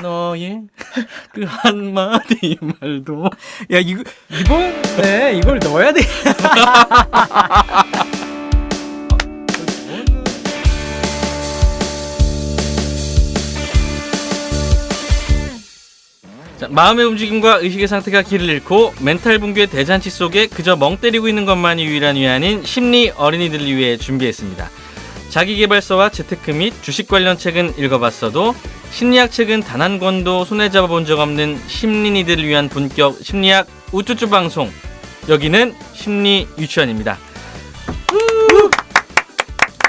너의 그 한마디 말도. 야 이번에 이걸 넣어야 돼. 자, 마음의 움직임과 의식의 상태가 길을 잃고 멘탈 붕괴 대잔치 속에 그저 멍 때리고 있는 것만이 유일한 위안인 심리 어린이들을 위해 준비했습니다. 자기계발서와 재테크 및 주식 관련 책은 읽어봤어도 심리학 책은 단 한 권도 손에 잡아본 적 없는 심린이들을 위한 본격 심리학 우쭈쭈 방송, 여기는 심리 유치원입니다.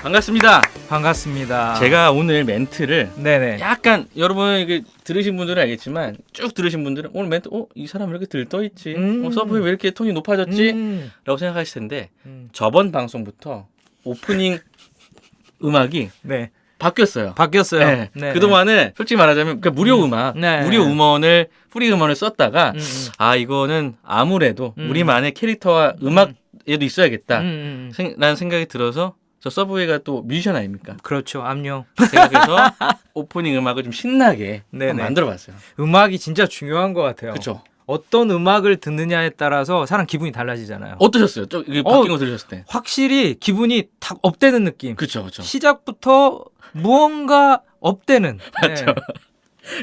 반갑습니다. 반갑습니다. 제가 오늘 멘트를 네네. 약간 여러분 이게 들으신 분들은 알겠지만 쭉 들으신 분들은 오늘 멘트 이 사람 왜 이렇게 들떠있지? 서브웨이 왜 이렇게 톤이 높아졌지? 라고 생각하실 텐데 저번 방송부터 오프닝 음악이 네. 바뀌었어요. 바뀌었어요. 네. 네. 그동안은 솔직히 말하자면 무료 음악, 네. 무료 음원을 프리 음원을 썼다가 이거는 아무래도 우리만의 캐릭터와 음악에도 있어야겠다 라는 생각이 들어서 저 서브웨이가 또 뮤지션 아닙니까? 그렇죠. 압력. 제가 그래서 오프닝 음악을 좀 신나게 만들어봤어요. 음악이 진짜 중요한 것 같아요. 그렇죠. 어떤 음악을 듣느냐에 따라서 사람 기분이 달라지잖아요. 어떠셨어요? 이게 바뀐 거 들으셨을 때? 확실히 기분이 탁 업되는 느낌. 그렇죠, 그렇죠. 시작부터 무언가 업되는 맞죠.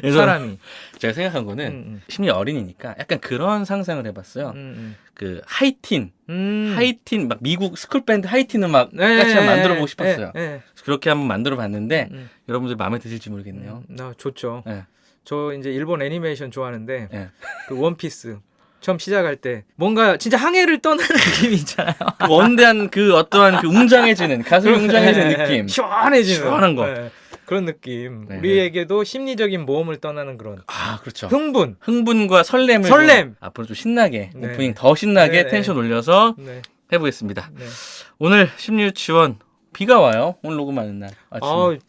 네. 사람이. 제가 생각한 거는 심리 어린이니까 약간 그런 상상을 해봤어요. 그 하이틴 막 미국 스쿨 밴드 하이틴 음악 같이 한번 만들어보고 싶었어요. 그렇게 한번 만들어봤는데 여러분들 마음에 드실지 모르겠네요. 좋죠. 네. 저 이제 일본 애니메이션 좋아하는데 그 원피스 처음 시작할 때 뭔가 진짜 항해를 떠나는 느낌이 있잖아요. 그 원대한 그 어떠한 그 웅장해지는 가슴이 웅장해지는 느낌, 시원해지는 시원한 거. 그런 느낌. 네네. 우리에게도 심리적인 모험을 떠나는 그런 그렇죠. 흥분과 설렘을 설렘. 앞으로 좀 신나게 네. 오프닝 더 신나게 네네. 텐션 올려서 네. 해보겠습니다. 네. 오늘 심리유치원 비가 와요. 오늘 녹음하는 날 아침에.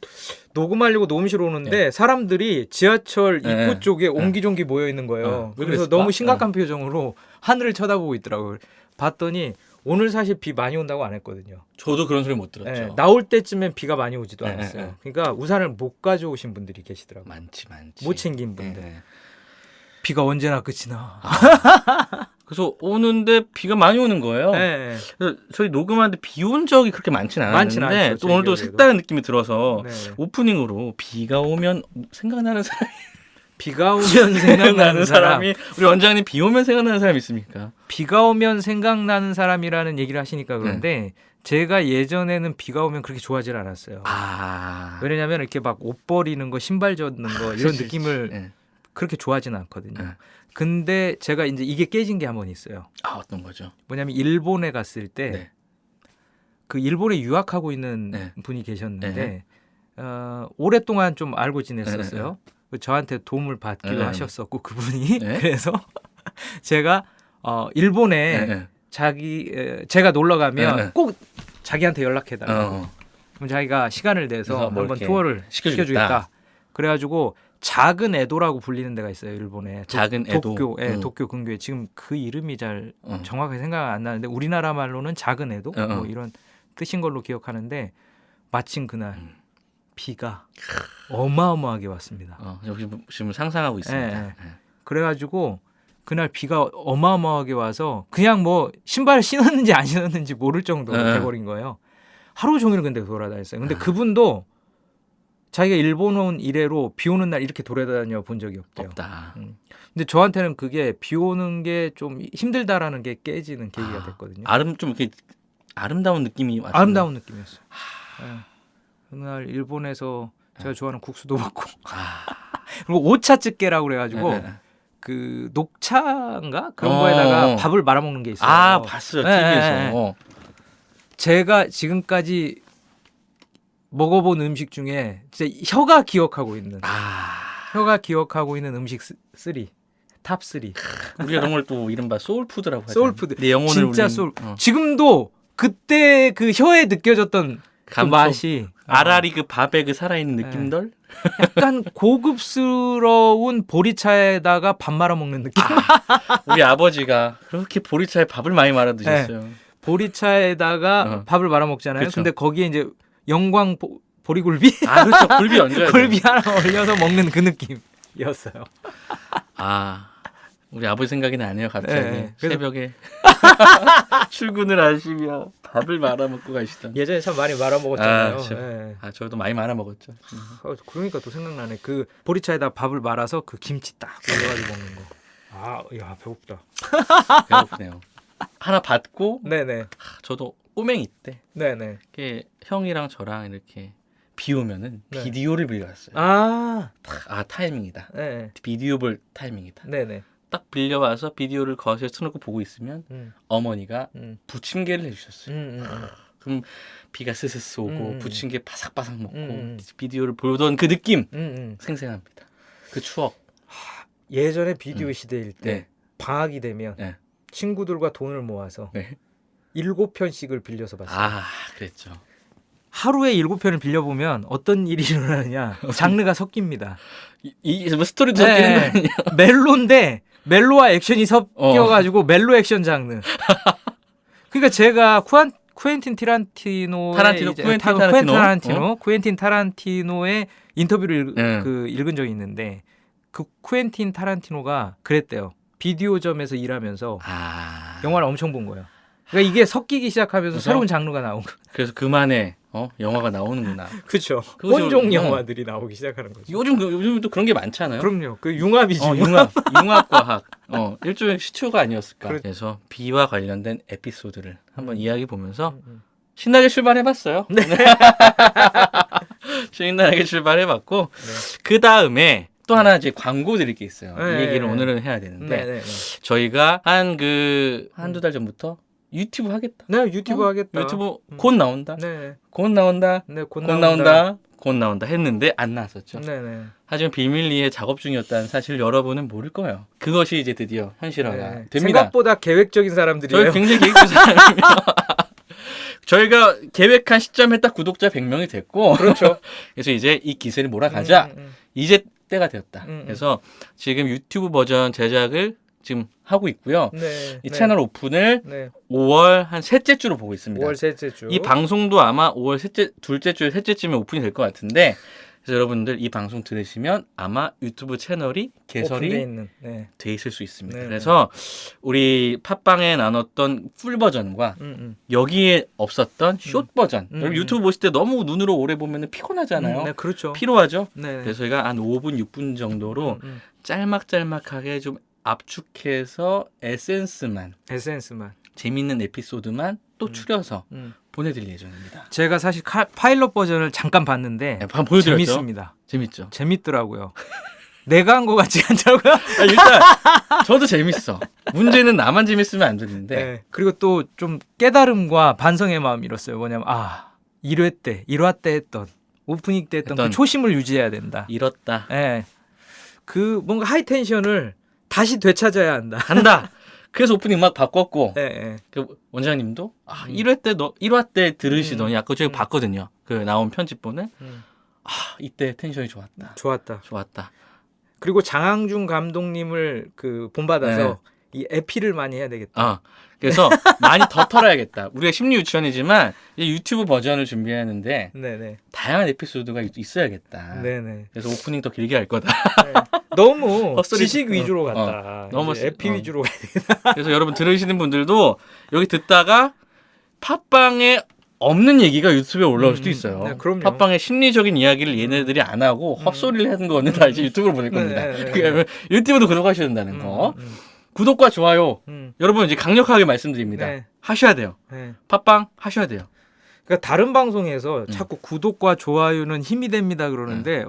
녹음하려고 녹음실 오는데 사람들이 지하철 입구 쪽에 옹기종기 모여 있는 거예요. 왜 그래서 그랬을까? 너무 심각한 표정으로 하늘을 쳐다보고 있더라고요. 봤더니 오늘 사실 비 많이 온다고 안 했거든요. 저도 그런 소리 못 들었죠. 네, 나올 때쯤엔 비가 많이 오지도 네, 않았어요. 네. 그러니까 우산을 못 가져오신 분들이 계시더라고요. 많지. 못 챙긴 분들. 네. 비가 언제나 끝이 나. 그래서 오는데 비가 많이 오는 거예요. 네. 그래서 저희 녹음하는데 비 온 적이 그렇게 많지는 많진 않았는데 않죠, 또 오늘도 제 기억에도. 색다른 느낌이 들어서 네. 오프닝으로 비가 오면 생각나는 사람이 비가 오면 생각나는 사람. 우리 원장님 비 오면 생각나는 사람 있습니까? 비가 오면 생각나는 사람이라는 얘기를 하시니까 그런데 제가 예전에는 비가 오면 그렇게 좋아하지 않았어요. 왜냐하면 이렇게 막 옷 버리는 거, 신발 젖는 거 이런 느낌을 네. 그렇게 좋아하지는 않거든요. 네. 근데 제가 이제 이게 깨진 게 한 번 있어요. 어떤 거죠? 뭐냐면 일본에 갔을 때 그 일본에 유학하고 있는 네. 분이 계셨는데 오랫동안 좀 알고 지냈었어요. 저한테 도움을 받기도 하셨었고 그분이 그래서 제가 일본에 제가 놀러 가면 꼭 자기한테 연락해달라고. 그럼 자기가 시간을 내서 한번 투어를 시켜주겠다. 그래가지고 작은 에도라고 불리는 데가 있어요. 일본에. 작은 에도. 도쿄 근교에. 지금 그 이름이 잘 정확하게 생각 안 나는데 우리나라 말로는 작은 에도 뭐 이런 뜻인 걸로 기억하는데 마침 그날 비가 어마어마하게 왔습니다. 지금 상상하고 있습니다. 그래가지고 그날 비가 어마어마하게 와서 그냥 뭐 신발을 신었는지 안 신었는지 모를 정도로 돼버린 거예요. 하루 종일 근데 돌아다녔어요. 근데 그분도 자기가 일본 온 이래로 비 오는 날 이렇게 돌아다녀 본 적이 없대요. 없다. 근데 저한테는 그게 비 오는 게 좀 힘들다라는 게 깨지는 계기가 됐거든요. 좀 이렇게 아름다운 느낌이 왔어요. 아름다운 느낌이었어요. 그날 일본에서 제가 좋아하는 국수도 먹고 그리고 오차츠케라고 그래가지고 그 녹차인가 그런 거에다가 밥을 말아 먹는 게 있어요. 봤어요. TV에서. 제가 지금까지 먹어본 음식 중에 진짜 혀가 기억하고 있는 음식 3, 탑 3. 우리가 이런 걸 또 이른바 소울푸드라고 하죠. 소울푸드. 내 영혼을 진짜 울리는, 소울. 지금도 그때 그 혀에 느껴졌던 그 맛이 아라리 그 밥의 그 살아있는 느낌들. 약간 고급스러운 보리차에다가 밥 말아 먹는 느낌. 우리 아버지가 그렇게 보리차에 밥을 많이 말아 드셨어요. 보리차에다가 밥을 말아 먹잖아요. 그쵸. 근데 거기에 이제 영광 보리굴비 그렇죠. 굴비 얹어야 굴비 하나 올려서 먹는 그 느낌. 이었어요. 아, 우리 아버지 생각이 나네요. 갑자기 네, 그래서- 새벽에 출근을 하시며 밥을 말아 먹고 가시던. 예전에 참 많이 말아 먹었잖아요. 아, 예. 저도 많이 말아 먹었죠. 그러니까 또 생각나네. 그 보리차에다 밥을 말아서 그 김치 딱 올려가지고 먹는 거. 아, 야 배고프다. 배고프네요. 하나 받고 네네. 저도 꼬맹이 때 네네. 이렇게 형이랑 저랑 이렇게 비 오면은 네. 비디오를 빌려왔어요. 아, 타이밍이다. 네. 비디오 볼 타이밍이다. 네네. 딱 빌려와서 비디오를 거실에 틀어놓고 보고 있으면 어머니가 부침개를 해주셨어요. 그럼 비가 스스스 오고 부침개 바삭바삭 먹고 비디오를 보던 그 느낌 생생합니다. 그 추억. 예전에 비디오 시대일 때 네. 방학이 되면 네. 친구들과 돈을 모아서 네. 7편씩을 빌려서 봤어요. 아, 그랬죠. 하루에 7편을 빌려보면 어떤 일이 일어나느냐. 장르가 섞입니다. 뭐 스토리도 섞이는 거 아니에요? 멜로인데 멜로와 액션이 섞여가지고 멜로 액션 장르. 그러니까 제가 쿠엔틴 타란티노의 인터뷰를 읽은 적이 있는데 그 쿠엔틴 타란티노가 그랬대요. 비디오점에서 일하면서 영화를 엄청 본 거예요. 그러니까 이게 섞이기 시작하면서 그래서? 새로운 장르가 나온 거예요. 그래서 그만에 영화가 나오는구나. 그렇죠. 그거죠. 혼종 영화들이 나오기 시작하는 거죠. 요즘도 그런 게 많잖아요. 그럼요. 그 융합이지. 융합과학. 일종의 시초가 아니었을까. 그래. 그래서 비와 관련된 에피소드를 한번 이야기 보면서 신나게 출발해봤어요. 네. 신나게 출발해봤고 그 다음에 또 하나 이제 광고 드릴 게 있어요. 이 얘기를 오늘은 해야 되는데 저희가 한두 달 전부터 유튜브 하겠다. 네, 유튜브 하겠다. 유튜브 곧 나온다. 네. 곧 나온다. 네, 곧 나온다 했는데 안 나왔었죠. 네. 하지만 비밀리에 작업 중이었다는 사실 여러분은 모를 거예요. 그것이 이제 드디어 현실화가 됩니다. 생각보다 계획적인 사람들이에요. 저희 굉장히 계획적인 사람이에요. 저희가 계획한 시점에 딱 구독자 100명이 됐고 그렇죠. 그래서 이제 이 기세를 몰아가자. 이제 때가 되었다. 그래서 지금 유튜브 버전 제작을 지금 하고 있고요. 이 채널 오픈을 5월 한 셋째 주로 보고 있습니다. 5월 셋째 주. 이 방송도 아마 5월 둘째 주, 셋째쯤에 오픈이 될 것 같은데 그래서 여러분들 이 방송 들으시면 아마 유튜브 채널이 개설이 돼 있을 수 있습니다. 그래서 우리 팟빵에 나눴던 풀 버전과 여기에 없었던 숏 버전. 여러분 유튜브 보실 때 너무 눈으로 오래 보면 피곤하잖아요. 네, 그렇죠. 피로하죠. 그래서 저희가 한 5분, 6분 정도로 짤막짤막하게 좀 압축해서 에센스만 재밌는 에피소드만 또 추려서 보내드릴 예정입니다. 제가 사실 파일럿 버전을 잠깐 봤는데 보여드렸죠? 재밌습니다. 재밌죠? 재밌더라고요. 내가 한 거 같지 않다고요? 일단 저도 재밌어. 문제는 나만 재밌으면 안 되는데. 네. 그리고 또 좀 깨달음과 반성의 마음이 일었어요. 뭐냐면 1화 때 했던 오프닝 때 했던 그 초심을 유지해야 된다. 잃었다. 네. 그 뭔가 하이텐션을 다시 되찾아야 한다. 그래서 오프닝 막 바꿨고 네. 그 원장님도 1화 때 들으시더니 아까 제가 봤거든요. 그 나온 편집본을 이때 텐션이 좋았다. 그리고 장항준 감독님을 그 본받아서 이 에피를 많이 해야 되겠다. 그래서 많이 더 털어야겠다. 우리가 심리 유치원이지만 유튜브 버전을 준비하는데 다양한 에피소드가 있어야겠다. 그래서 오프닝 더 길게 할 거다. 너무 지식 위주로 갔다. 너무 에피 위주로 가야 되겠다. 그래서 여러분 들으시는 분들도 여기 듣다가 팟빵에 없는 얘기가 유튜브에 올라올 수도 있어요. 네, 그럼요. 팟빵의 심리적인 이야기를 얘네들이 안 하고 헛소리를 하는 거는 다 이제 유튜브로 보낼 겁니다. 유튜브도 구독하셔야 된다는 거. 구독과 좋아요. 여러분 이제 강력하게 말씀드립니다. 하셔야 돼요. 팟빵 하셔야 돼요. 그러니까 다른 방송에서 자꾸 구독과 좋아요는 힘이 됩니다 그러는데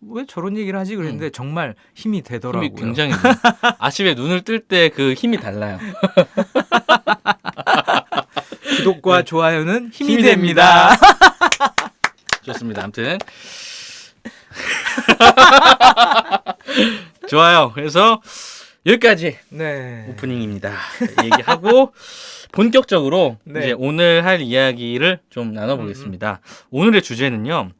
왜 저런 얘기를 하지 그랬는데 정말 힘이 되더라고요. 힘이 굉장히 아침에 눈을 뜰 때 그 힘이 달라요. 구독과 좋아요는 힘이 됩니다. 좋습니다. 아무튼 좋아요. 그래서 여기까지 오프닝입니다. 얘기하고 본격적으로 이제 오늘 할 이야기를 좀 나눠보겠습니다. 오늘의 주제는요.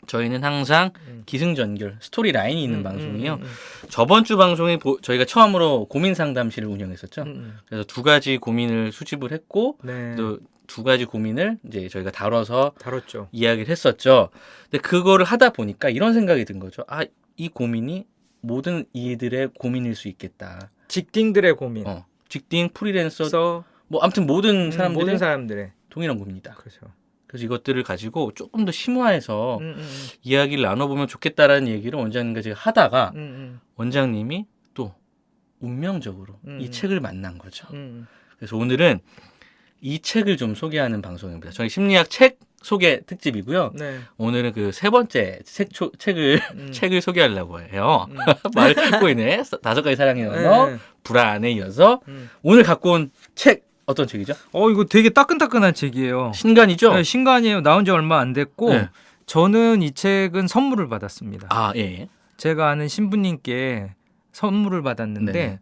저희는 항상 기승전결 스토리 라인이 있는 방송이에요. 저번 주 방송에 저희가 처음으로 고민 상담실을 운영했었죠. 그래서 두 가지 고민을 수집을 했고 또 두 가지 고민을 이제 저희가 다뤘죠. 이야기를 했었죠. 근데 그거를 하다 보니까 이런 생각이 든 거죠. 이 고민이 모든 이들의 고민일 수 있겠다. 직딩들의 고민. 직딩, 프리랜서, 뭐 아무튼 모든 사람들의 동일한 고민이다. 그렇죠. 그래서 이것들을 가지고 조금 더 심화해서 이야기를 나눠보면 좋겠다라는 얘기를 원장님과 제가 하다가 원장님이 또 운명적으로 이 책을 만난 거죠. 그래서 오늘은 이 책을 좀 소개하는 방송입니다. 저희 심리학 책 소개 특집이고요. 네. 오늘은 그 세 번째 책을 소개하려고 해요. 말 듣고 있네. 5가지 사랑의 언어, 불안에 이어서 오늘 갖고 온 책 어떤 책이죠? 이거 되게 따끈따끈한 책이에요. 신간이죠? 네, 신간이에요. 나온 지 얼마 안 됐고 네. 저는 이 책은 선물을 받았습니다. 아, 예. 제가 아는 신부님께 선물을 받았는데 네네.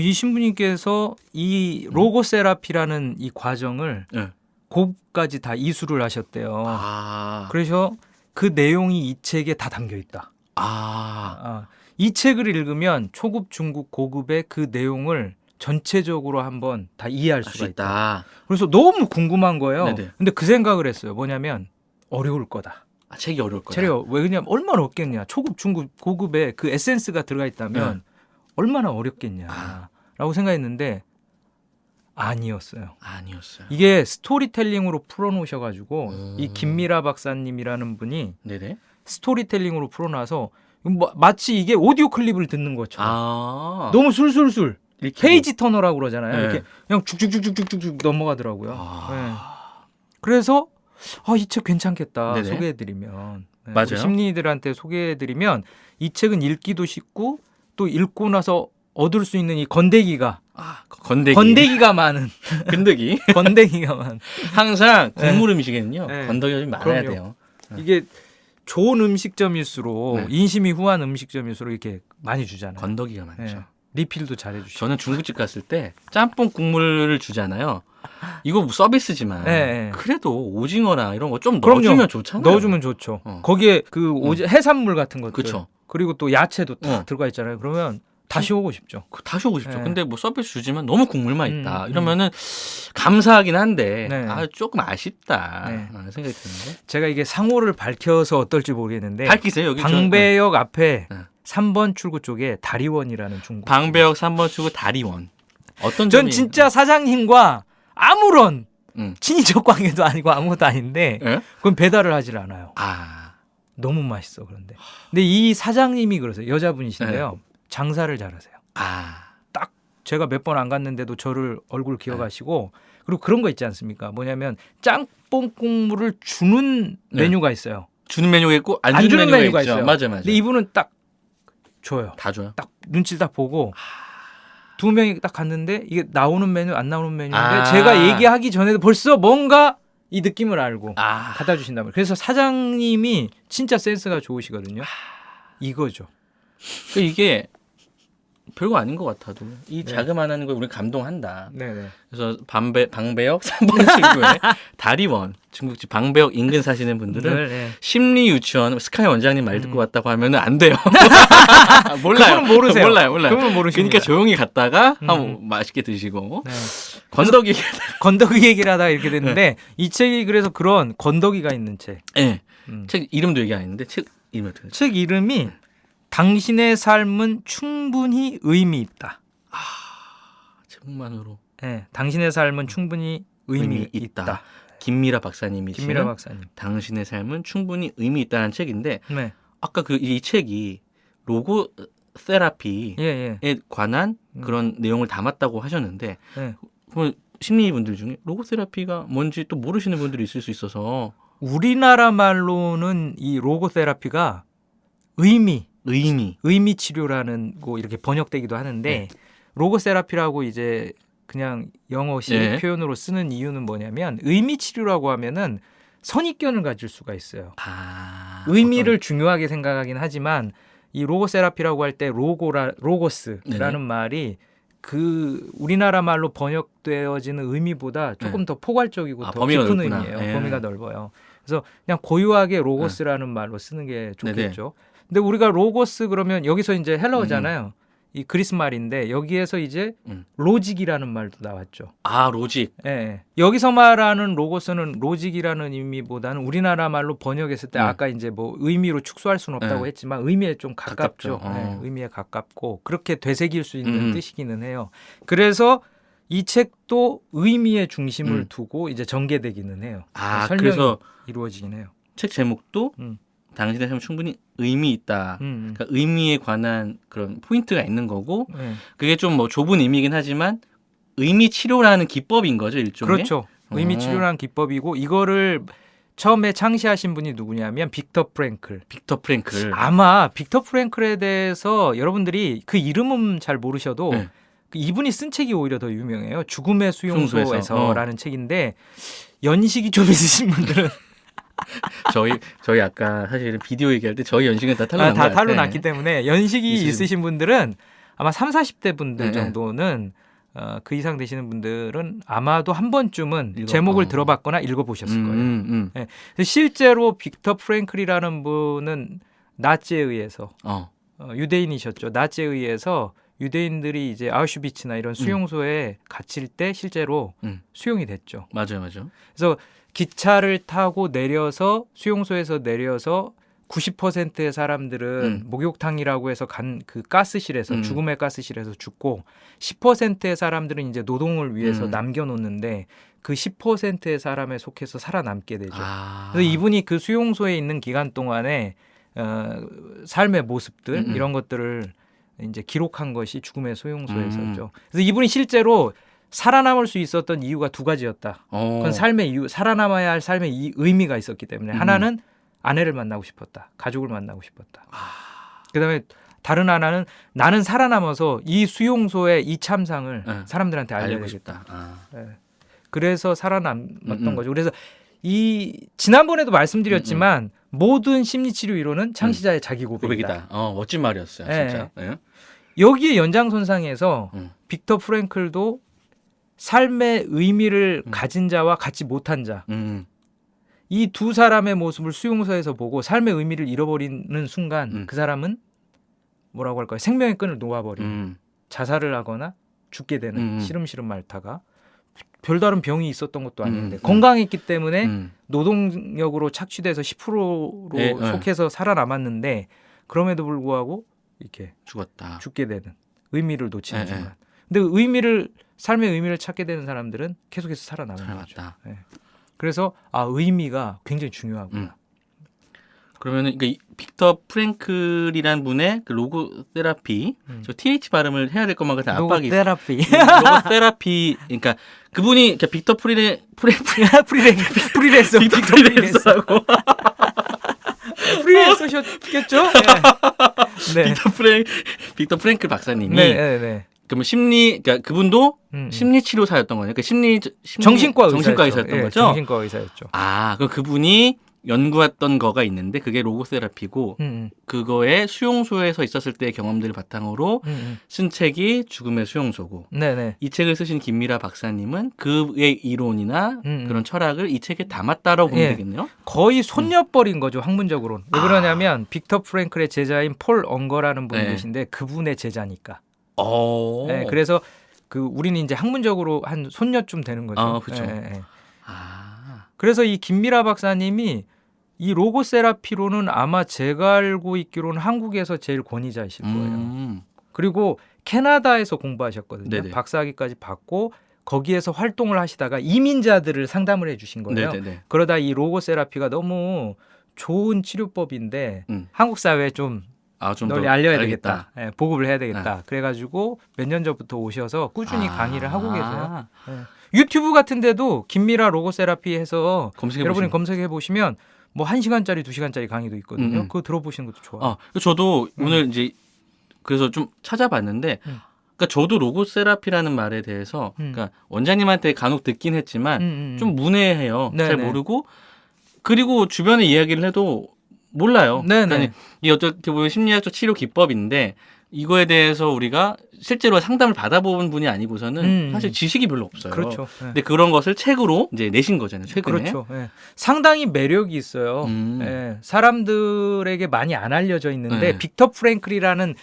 이 신부님께서 이 로고세라피라는 이 과정을 고까지 다 이수를 하셨대요. 그래서 그 내용이 이 책에 다 담겨 있다. 이 책을 읽으면 초급, 중급, 고급의 그 내용을 전체적으로 한번 다 이해할 수가 있다. 그래서 너무 궁금한 거예요. 네네. 근데 그 생각을 했어요. 뭐냐면 어려울 거다. 책이 어려울 거다. 왜냐면 얼마나 어렵겠냐. 초급, 중급, 고급에 그 에센스가 들어가 있다면 얼마나 어렵겠냐라고 생각했는데 아니었어요. 이게 스토리텔링으로 풀어놓으셔가지고 이 김미라 박사님이라는 분이 스토리텔링으로 풀어놔서 마치 이게 오디오 클립을 듣는 것처럼 너무 술술술 페이지 터너라고 그러잖아요. 이렇게 그냥 쭉쭉쭉쭉쭉쭉 넘어가더라고요. 네. 그래서 이 책 괜찮겠다. 소개해드리면 맞아요. 심리들한테 소개해드리면 이 책은 읽기도 쉽고 또 읽고 나서 얻을 수 있는 이 건더기가 많은 건더기가 많은 항상 국물 음식에는요 건더기가 좀 많아야 돼요. 이게 좋은 음식점일수록 인심이 후한 음식점일수록 이렇게 많이 주잖아요. 건더기가 많죠. 리필도 잘해주시고. 저는 중국집 갔을 때 짬뽕 국물을 주잖아요. 이거 서비스지만 그래도 오징어나 이런 거 좀 넣어주면 좋잖아요. 넣어주면 좋죠. 거기에 그 해산물 같은 것들 그리고 또 야채도 다 들어가 있잖아요. 그러면 다시 오고 싶죠. 다시 오고 싶죠. 근데 뭐 서비스 주지만 너무 국물만 있다. 이러면은 감사하긴 한데 조금 아쉽다 생각이 드는데. 제가 이게 상호를 밝혀서 어떨지 모르겠는데 밝히세요. 여기 방배역 앞에 3번 출구 쪽에 다리원이라는 중국. 방배역 3번 출구 다리원. 어떤 전 점이... 진짜 사장님과 아무런 친인척 관계도 아니고 아무것도 아닌데 그건 배달을 하질 않아요. 너무 맛있어 그런데. 근데 이 사장님이 그러세요. 여자분이신데요. 장사를 잘하세요. 딱 제가 몇 번 안 갔는데도 저를 얼굴 기억하시고 그리고 그런 거 있지 않습니까? 뭐냐면 짬뽕 국물을 주는 메뉴가 있어요. 주는 메뉴가 있고 안 주는 메뉴가 있죠. 맞아. 근데 이분은 딱 줘요. 다 줘요. 딱 눈치 딱 보고 두 명이 딱 갔는데 이게 나오는 메뉴 안 나오는 메뉴인데 제가 얘기하기 전에도 벌써 뭔가 이 느낌을 알고 갖다 주신단 말이에요. 그래서 사장님이 진짜 센스가 좋으시거든요. 이거죠. 이게 별거 아닌 것 같아도 이 자그마한 거 우리 감동한다. 그래서 방배역 3번 출구에 다리원 중국집 방배역 인근 사시는 분들은 심리 유치원 스카이 원장님 말 듣고 왔다고 하면은 안 돼요. 몰라요. 그건 모르세요. 몰라요. 그건 모르십니다. 그러니까 조용히 갔다가 한번 맛있게 드시고 건더기 얘기를 하다가 이렇게 됐는데 이 책이 그래서 그런 건더기가 있는 책. 책 이름도 얘기 안 했는데 책 이름이 어떻게? 책 이름이 당신의 삶은 충분히 의미 있다. 제목만으로. 당신의 삶은 충분히 의미 있다. 김미라 박사님이 김미라 박사님. 당신의 삶은 충분히 의미 있다는 책인데 아까 이 책이 로고 세라피에 관한 그런 내용을 담았다고 하셨는데 그러면 심리분들 중에 로고 세라피가 뭔지 또 모르시는 분들이 있을 수 있어서 우리나라 말로는 이 로고 세라피가 의미 치료라는 거 이렇게 번역되기도 하는데 로고 세라피라고 이제 그냥 영어식 표현으로 쓰는 이유는 뭐냐면 의미 치료라고 하면은 선입견을 가질 수가 있어요. 의미를 중요하게 생각하긴 하지만 이 로고 세라피라고 할 때 로고스라는 말이 그 우리나라 말로 번역되어지는 의미보다 조금 더 포괄적이고 더 깊은 의미예요. 범위가 넓어요. 그래서 그냥 고유하게 로고스라는 말로 쓰는 게 좋겠죠. 근데 우리가 로고스 그러면 여기서 이제 헬라어잖아요. 이 그리스 말인데 여기에서 이제 로직이라는 말도 나왔죠. 아, 로직. 예. 여기서 말하는 로고스는 로직이라는 의미보다는 우리나라 말로 번역했을 때 아까 이제 뭐 의미로 축소할 수는 없다고 했지만 의미에 좀 가깝죠. 예, 의미에 가깝고 그렇게 되새길 수 있는 뜻이기는 해요. 그래서 이 책도 의미의 중심을 두고 이제 전개되기는 해요. 아, 설명이 그래서 이루어지긴 해요. 책 제목도 당신의 삶에 충분히 의미 있다. 그러니까 의미에 관한 그런 포인트가 있는 거고 그게 좀 뭐 좁은 의미이긴 하지만 의미 치료라는 기법인 거죠, 일종의. 그렇죠. 의미 치료라는 기법이고 이거를 처음에 창시하신 분이 누구냐면 빅터 프랭클. 빅터 프랭클. 아마 빅터 프랭클에 대해서 여러분들이 그 이름은 잘 모르셔도 이분이 쓴 책이 오히려 더 유명해요. 죽음의 수용소에서라는 책인데 연식이 좀 있으신 분들은 저희 아까 사실은 비디오 얘기할 때 저희 연식은 다 탈로 다 탈로 났기 때문에 연식이 있으신 있으신 분들은 아마 30, 40대 분들 정도는 그 이상 되시는 분들은 아마도 한 번쯤은 제목을 들어봤거나 읽어보셨을 거예요. 네. 실제로 빅터 프랭클이라는 분은 나치에 의해서 유대인이셨죠. 나치에 의해서 유대인들이 이제 아우슈비츠나 이런 수용소에 갇힐 때 실제로 수용이 됐죠. 맞아요. 그래서 기차를 타고 내려서 수용소에서 내려서 90%의 사람들은 목욕탕이라고 해서 간 그 가스실에서 죽음의 가스실에서 죽고 10%의 사람들은 이제 노동을 위해서 남겨놓는데 그 10%의 사람에 속해서 살아남게 되죠. 그래서 이분이 그 수용소에 있는 기간 동안에 삶의 모습들 이런 것들을 이제 기록한 것이 죽음의 수용소에서죠. 그래서 이분이 실제로 살아남을 수 있었던 이유가 두 가지였다. 그건 삶의 이유, 살아남아야 할 삶의 의미가 있었기 때문에 하나는 아내를 만나고 싶었다. 가족을 만나고 싶었다. 그다음에 다른 하나는 나는 살아남아서 이 수용소의 이 참상을 사람들한테 알려야 되겠다. 그래서 살아남았던 거죠. 그래서 이 지난번에도 말씀드렸지만 모든 심리치료 이론은 창시자의 자기 고백이다. 멋진 말이었어요. 진짜. 네. 여기에 연장선상에서 빅터 프랭클도 삶의 의미를 가진 자와 갖지 못한 자, 이 두 사람의 모습을 수용소에서 보고 삶의 의미를 잃어버리는 순간 그 사람은 뭐라고 할까요? 생명의 끈을 놓아버리는 자살을 하거나 죽게 되는 시름시름 앓다가 별다른 병이 있었던 것도 아닌데 건강했기 때문에 노동력으로 착취돼서 10%로 속해서 살아남았는데 그럼에도 불구하고 이렇게 죽게 되는 의미를 놓치는 순간. 근데 삶의 의미를 찾게 되는 사람들은 계속해서 살아남는 거죠. 그래서 의미가 굉장히 중요하구나. 그러면은 그러니까 빅터 프랭클이란 분의 그 로고 테라피, 저 TH 발음을 해야 될 것만 같은 압박이 로고 테라피. 로고 테라피. 그러니까 그분이 빅터 프리랜서 빅터 프리랜서라고. 프리랜서셨겠죠? 네. 빅터 프랭클 박사님이 그러면 그러니까 그분도 심리 치료사였던 거예요. 그러니까 정신과 의사였던 거죠. 정신과 의사였죠. 그럼 그분이 연구했던 거가 있는데 그게 로고세라피고 그거에 수용소에서 있었을 때의 경험들을 바탕으로 쓴 책이 죽음의 수용소고 이 책을 쓰신 김미라 박사님은 그의 이론이나 그런 철학을 이 책에 담았다라고 보면 되겠네요. 거의 손녀뻘인 거죠. 학문적으로는. 왜 그러냐면 빅터 프랭클의 제자인 폴 엉거라는 분이 계신데 그분의 제자니까. 그래서 우리는 이제 학문적으로 한 손녀쯤 되는 거죠. 그렇죠. 그래서 이 김미라 박사님이 이 로고세라피로는 아마 제가 알고 있기로는 한국에서 제일 권위자이실 거예요. 그리고 캐나다에서 공부하셨거든요. 네네. 박사학위까지 받고 거기에서 활동을 하시다가 이민자들을 상담을 해주신 거예요. 그러다 이 로고세라피가 너무 좋은 치료법인데 한국 사회에 좀 널리 알려야 되겠다. 보급을 해야 되겠다. 그래가지고 몇 년 전부터 오셔서 꾸준히 강의를 하고 계세요. 유튜브 같은 데도 김미라 로고세라피 해서 여러분이 검색해 보시면 뭐 1시간짜리 2시간짜리 강의도 있거든요. 그거 들어보시는 것도 좋아요. 저도 오늘 이제 그래서 좀 찾아봤는데 그러니까 저도 로고세라피라는 말에 대해서 그러니까 원장님한테 간혹 듣긴 했지만 좀 문외해요. 잘 모르고 그리고 주변에 이야기를 해도 몰라요. 그러니까 이 어떻게 보면 심리학적 치료 기법인데 이거에 대해서 우리가 실제로 상담을 받아본 분이 아니고서는 사실 지식이 별로 없어요. 그렇죠. 근데 그런 것을 책으로 이제 내신 거잖아요. 최근에. 그렇죠. 상당히 매력이 있어요. 사람들에게 많이 안 알려져 있는데 빅터 프랭클이라는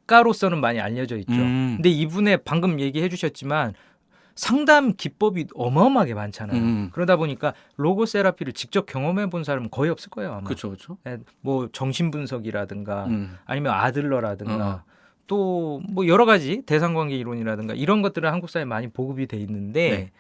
작가로서는 많이 알려져 있죠. 근데 이분의 방금 얘기해 주셨지만 상담 기법이 어마어마하게 많잖아요. 그러다 보니까 로고 세라피를 직접 경험해 본 사람은 거의 없을 거예요. 아마. 그렇죠, 그렇죠. 뭐 정신분석이라든가 아니면 아들러라든가 또 뭐 여러 가지 대상관계 이론이라든가 이런 것들은 한국 사회에 많이 보급이 돼 있는데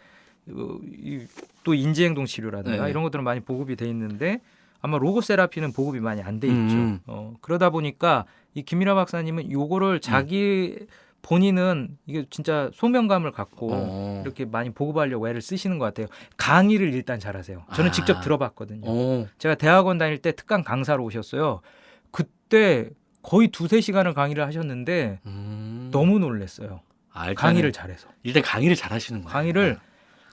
또 인지행동 치료라든가 이런 것들은 많이 보급이 돼 있는데 아마 로고 세라피는 보급이 많이 안 돼 있죠. 그러다 보니까 이 김미라 박사님은 요거를 자기 본인은 이게 진짜 소명감을 갖고 이렇게 많이 보급하려고 애를 쓰시는 것 같아요. 강의를 일단 잘하세요. 저는 직접 들어봤거든요. 제가 대학원 다닐 때 특강 강사로 오셨어요. 그때 거의 2-3시간을 강의를 하셨는데 너무 놀랐어요. 강의를 잘해서. 일단 강의를 잘하시는 거예요. 강의를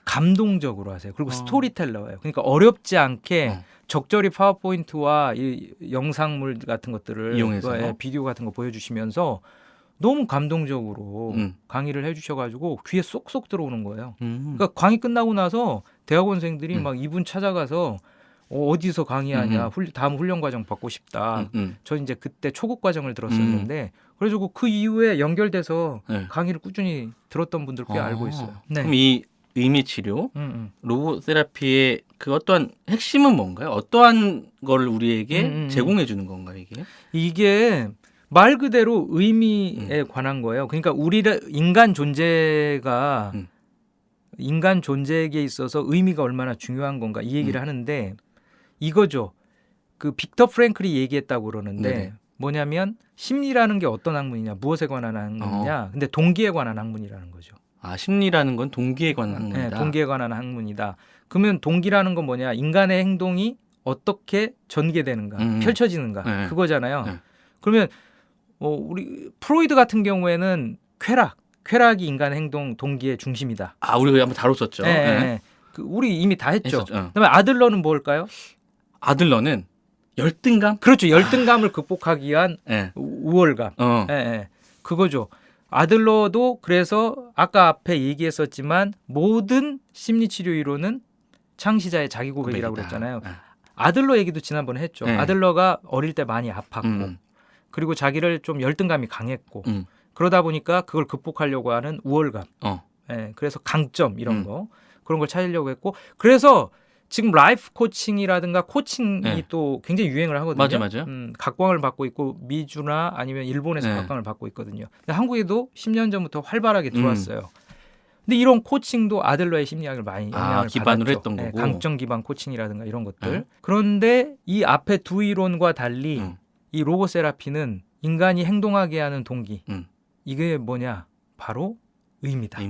감동적으로 하세요. 그리고 스토리텔러예요. 그러니까 어렵지 않게 적절히 파워포인트와 이 영상물 같은 것들을 이용해서 비디오 같은 거 보여주시면서 너무 감동적으로 강의를 해주셔가지고 귀에 쏙쏙 들어오는 거예요. 그러니까 강의 끝나고 나서 대학원생들이 막 이분 찾아가서 어디서 강의하냐, 다음 훈련 과정 받고 싶다. 저 이제 그때 초급 과정을 들었었는데 그래가지고 그 이후에 연결돼서 강의를 꾸준히 들었던 분들 꽤 알고 있어요. 네. 그럼 이 의미 치료, 로고 세라피의 그 어떠한 핵심은 뭔가요? 어떠한 거를 우리에게 제공해 주는 건가요, 이게? 이게 말 그대로 의미에 관한 거예요. 그러니까 우리의 인간 존재가 인간 존재에게 있어서 의미가 얼마나 중요한 건가 이 얘기를 하는데 이거죠. 그 빅터 프랭클이 얘기했다고 그러는데 뭐냐면 심리라는 게 어떤 학문이냐, 무엇에 관한 학문이냐. 근데 동기에 관한 학문이라는 거죠. 아, 심리라는 건 동기에 관한 학문이다. 네, 동기에 관한 학문이다. 그러면 동기라는 건 뭐냐? 인간의 행동이 어떻게 전개되는가, 펼쳐지는가 그거잖아요. 그러면 우리 프로이드 같은 경우에는 쾌락이 인간의 행동 동기의 중심이다. 아, 우리가 한번 다뤘었죠. 네. 우리 이미 다 했죠. 그다음에 아들러는 뭘까요? 아들러는 열등감? 그렇죠. 열등감을 극복하기 위한 우월감. 그거죠. 아들러도 그래서 아까 앞에 얘기했었지만 모든 심리치료 이론은 창시자의 자기 고백이라고 그랬잖아요. 아들러 얘기도 지난번에 했죠. 아들러가 어릴 때 많이 아팠고 그리고 자기를 좀 열등감이 강했고 그러다 보니까 그걸 극복하려고 하는 우월감. 그래서 강점 이런 거 그런 걸 찾으려고 했고 그래서 지금 라이프 코칭이라든가 코칭이 또 굉장히 유행을 하거든요. 맞아요. 각광을 받고 있고 미주나 아니면 일본에서 각광을 받고 있거든요. 근데 한국에도 10년 전부터 활발하게 들어왔어요. 근데 이런 코칭도 아들러의 심리학을 많이 영향을 기반으로 받았죠. 했던 거고. 강점 기반 코칭이라든가 이런 것들. 그런데 이 앞에 두 이론과 달리 이 로고 세라피는 인간이 행동하게 하는 동기. 이게 뭐냐? 바로 의미다.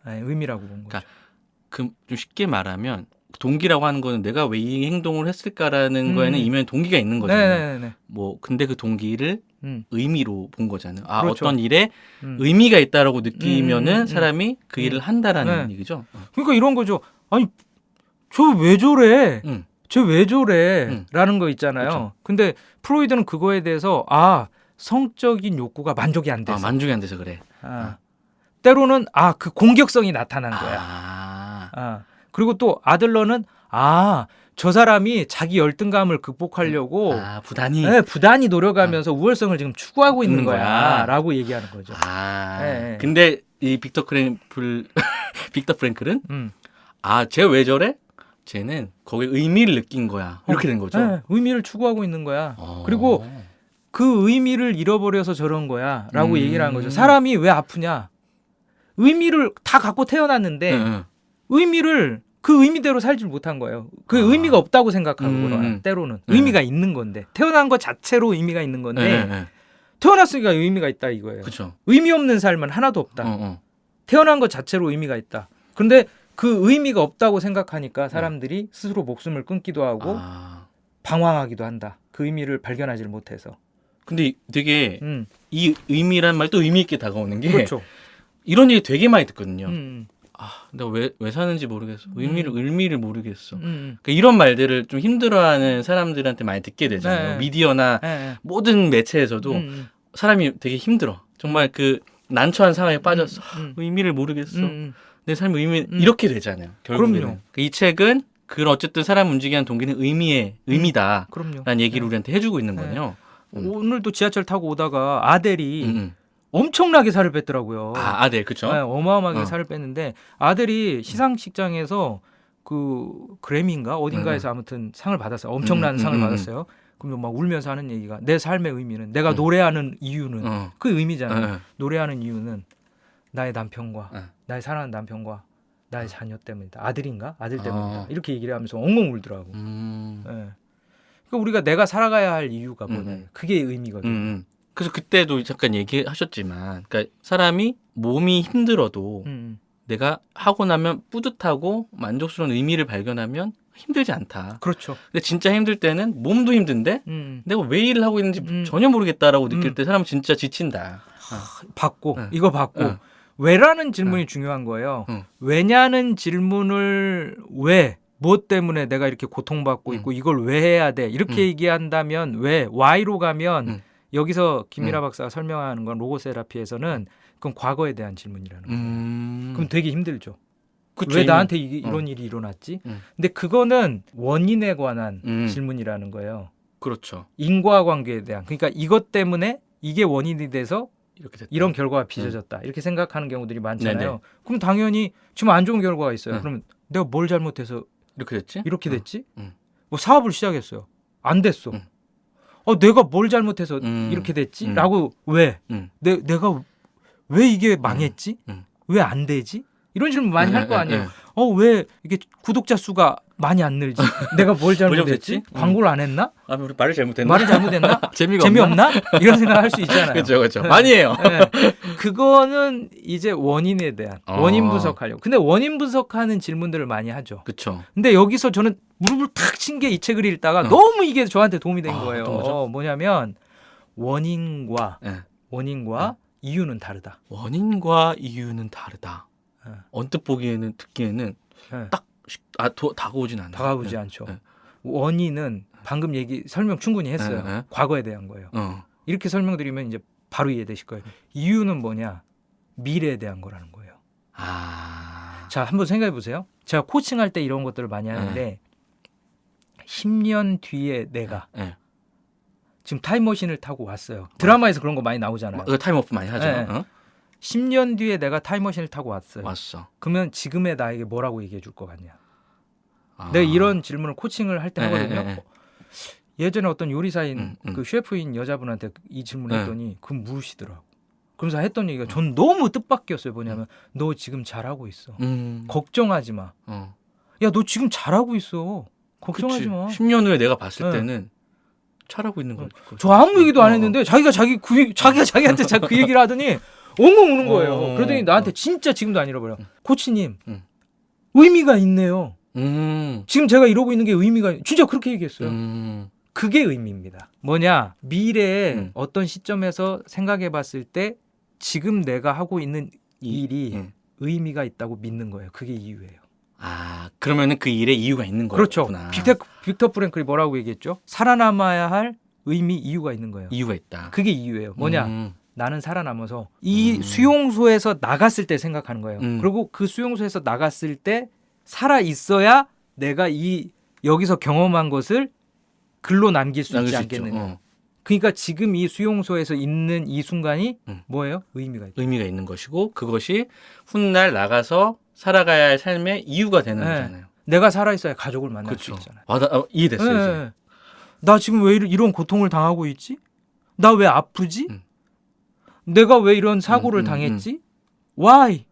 의미라고 본 거죠. 그러니까 좀 쉽게 말하면 동기라고 하는 거는 내가 왜 이 행동을 했을까라는 거에는 이면 동기가 있는 거잖아요. 네네네. 뭐 근데 그 동기를 의미로 본 거잖아요. 그렇죠. 어떤 일에 의미가 있다라고 느끼면은 사람이 그 일을 한다라는 얘기죠. 그러니까 이런 거죠. 아니 저 왜 저래? 쟤 왜 저래? 라는 거 있잖아요. 그렇죠. 근데 프로이드는 그거에 대해서 성적인 욕구가 만족이 안 돼서. 만족이 안 돼서 그래. 때로는 그 공격성이 나타난 거야. 그리고 또 아들러는 저 사람이 자기 열등감을 극복하려고 부단히 노력하면서 우월성을 지금 추구하고 있는 거야라고 얘기하는 거죠. 근데 이 빅터 프랭클은 쟤 왜 저래? 쟤는 거기에 의미를 느낀 거야. 이렇게 된 거죠. 의미를 추구하고 있는 거야. 그리고 그 의미를 잃어버려서 저런 거야라고 얘기를 하는 거죠. 사람이 왜 아프냐? 의미를 다 갖고 태어났는데 의미를 그 의미대로 살지 못한 거예요. 그 의미가 없다고 생각하고 때로는 의미가 있는 건데 태어난 것 자체로 의미가 있는 건데 태어났으니까 의미가 있다 이거예요. 그쵸. 의미 없는 삶은 하나도 없다. 태어난 것 자체로 의미가 있다. 그런데 그 의미가 없다고 생각하니까 사람들이 스스로 목숨을 끊기도 하고 방황하기도 한다. 그 의미를 발견하지를 못해서. 근데 되게 이 의미란 말 또 의미 있게 다가오는 게 그렇죠. 이런 얘기 되게 많이 듣거든요. 내가 왜 사는지 모르겠어. 의미를 모르겠어. 그러니까 이런 말들을 좀 힘들어하는 사람들한테 많이 듣게 되잖아요. 미디어나 모든 매체에서도 사람이 되게 힘들어. 정말 그 난처한 상황에 빠졌어. 의미를 모르겠어. 내 삶의 의미 이렇게 되잖아요. 결국에는. 그럼요. 이 책은 그런 어쨌든 사람 움직이는 동기는 의미다. 그럼요. 라는 얘기를 우리한테 해주고 있는 거네요. 오늘도 지하철 타고 오다가 아델이 엄청나게 살을 뺐더라고요. 아델 그쵸? 네, 어마어마하게 살을 뺐는데 아델이 시상식장에서 그 그래미인가 어딘가에서 아무튼 상을 받았어요. 엄청난 상을 받았어요. 그러면 막 울면서 하는 얘기가 내 삶의 의미는 내가 노래하는 이유는 그 의미잖아요. 노래하는 이유는 나의 남편과 나의 사랑하는 남편과 나의 자녀 때문이다. 아들인가? 아들 때문이다. 이렇게 얘기를 하면서 엉엉 울더라고. 네. 그러니까 우리가 내가 살아가야 할 이유가 뭐냐. 그게 의미거든요. 그래서 그때도 잠깐 얘기하셨지만 그러니까 사람이 몸이 힘들어도 내가 하고 나면 뿌듯하고 만족스러운 의미를 발견하면 힘들지 않다. 그렇죠. 근데 진짜 힘들 때는 몸도 힘든데 내가 왜 일을 하고 있는지 전혀 모르겠다라고 느낄 때 사람은 진짜 지친다. 받고 이거 받고 왜라는 질문이 중요한 거예요. 왜냐는 질문을 왜 무엇 때문에 내가 이렇게 고통받고 있고 이걸 왜 해야 돼 이렇게 얘기한다면 왜 Y로 가면 여기서 김미라 박사가 설명하는 건 로고세라피에서는 그건 과거에 대한 질문이라는 거예요. 그럼 되게 힘들죠. 그쵸, 왜 나한테 이런 일이 일어났지? 근데 그거는 원인에 관한 질문이라는 거예요. 그렇죠. 인과관계에 대한. 그러니까 이것 때문에 이게 원인이 돼서 이렇게 됐다. 이런 결과가 빚어졌다. 이렇게 생각하는 경우들이 많잖아요. 네네. 그럼 당연히 지금 안 좋은 결과가 있어요. 그러면 내가 뭘 잘못해서 이렇게 됐지? 이렇게 됐지? 뭐 사업을 시작했어요. 안 됐어. 내가 뭘 잘못해서 이렇게 됐지? 라고 왜? 내가 왜 이게 망했지? 왜 안 되지? 이런 질문 많이 할 거 아니에요. 왜 이게 구독자 수가 많이 안 늘지? 내가 뭘 잘못했지? 광고를 안 했나? 우리 말을 잘못했나? 말을 잘못했나? 재미없나? 이런 생각 할 수 있잖아요. 그렇죠. 많이 해요. 네. 그거는 이제 원인에 대한 원인 분석하려고. 근데 원인 분석하는 질문들을 많이 하죠. 그렇죠. 근데 여기서 저는 무릎을 탁 친 게 이 책을 읽다가 너무 이게 저한테 도움이 된 거예요. 뭐냐면 원인과 이유는 다르다. 원인과 이유는 다르다. 언뜻 보기에는 듣기에는 딱 다가오진 않아요. 다가오지 않죠. 원인은 방금 설명 충분히 했어요. 과거에 대한 거예요. 이렇게 설명드리면 이제 바로 이해되실 거예요. 이유는 뭐냐? 미래에 대한 거라는 거예요. 자, 한번 생각해 보세요. 제가 코칭할 때 이런 것들을 많이 하는데 10년 뒤에 내가 지금 타임머신을 타고 왔어요. 드라마에서 그런 거 많이 나오잖아요. 타임오프 많이 하죠. 10년 뒤에 내가 타임머신을 타고 왔어요. 왔어. 그러면 지금의 나에게 뭐라고 얘기해 줄 것 같냐? 내가 이런 질문을 코칭을 할 때 하거든요. 예전에 어떤 요리사인 그 셰프인 여자분한테 이 질문을 했더니 그건 물으시더라고. 그러면서 했던 얘기가 전 너무 뜻밖이었어요. 뭐냐면 너 지금 잘하고 있어. 걱정하지 마. 야, 너 지금 잘하고 있어. 걱정하지 마. 10년 후에 내가 봤을 때는 잘하고 있는 거죠. 저 아무 얘기도 안 했는데 자기가 자기한테 그 얘기를 하더니 엉엉 우는 거예요. 그러더니 나한테 진짜 지금도 안 잃어버려. 코치님, 의미가 있네요. 지금 제가 이러고 있는 게 의미가 진짜 그렇게 얘기했어요. 그게 의미입니다. 뭐냐? 미래에 어떤 시점에서 생각해 봤을 때 지금 내가 하고 있는 일이 의미가 있다고 믿는 거예요. 그게 이유예요. 그러면은 그 일에 이유가 있는 거구나. 그렇죠. 빅터 프랭클이 뭐라고 얘기했죠? 살아남아야 할 의미, 이유가 있는 거예요. 이유가 있다. 그게 이유예요. 뭐냐? 나는 살아남아서 이 수용소에서 나갔을 때 생각하는 거예요. 그리고 그 수용소에서 나갔을 때 살아 있어야 내가 여기서 경험한 것을 글로 남길 수 있지 않겠느냐. 그러니까 지금 이 수용소에서 있는 이 순간이 뭐예요? 의미가 있다. 의미가 있는 것이고 그것이 훗날 나가서 살아가야 할 삶의 이유가 되는 거잖아요. 내가 살아있어야 가족을 만날 수 있잖아요. 이해됐어요. 이제. 나 지금 왜 이런 고통을 당하고 있지? 나 왜 아프지? 내가 왜 이런 사고를 당했지? Why?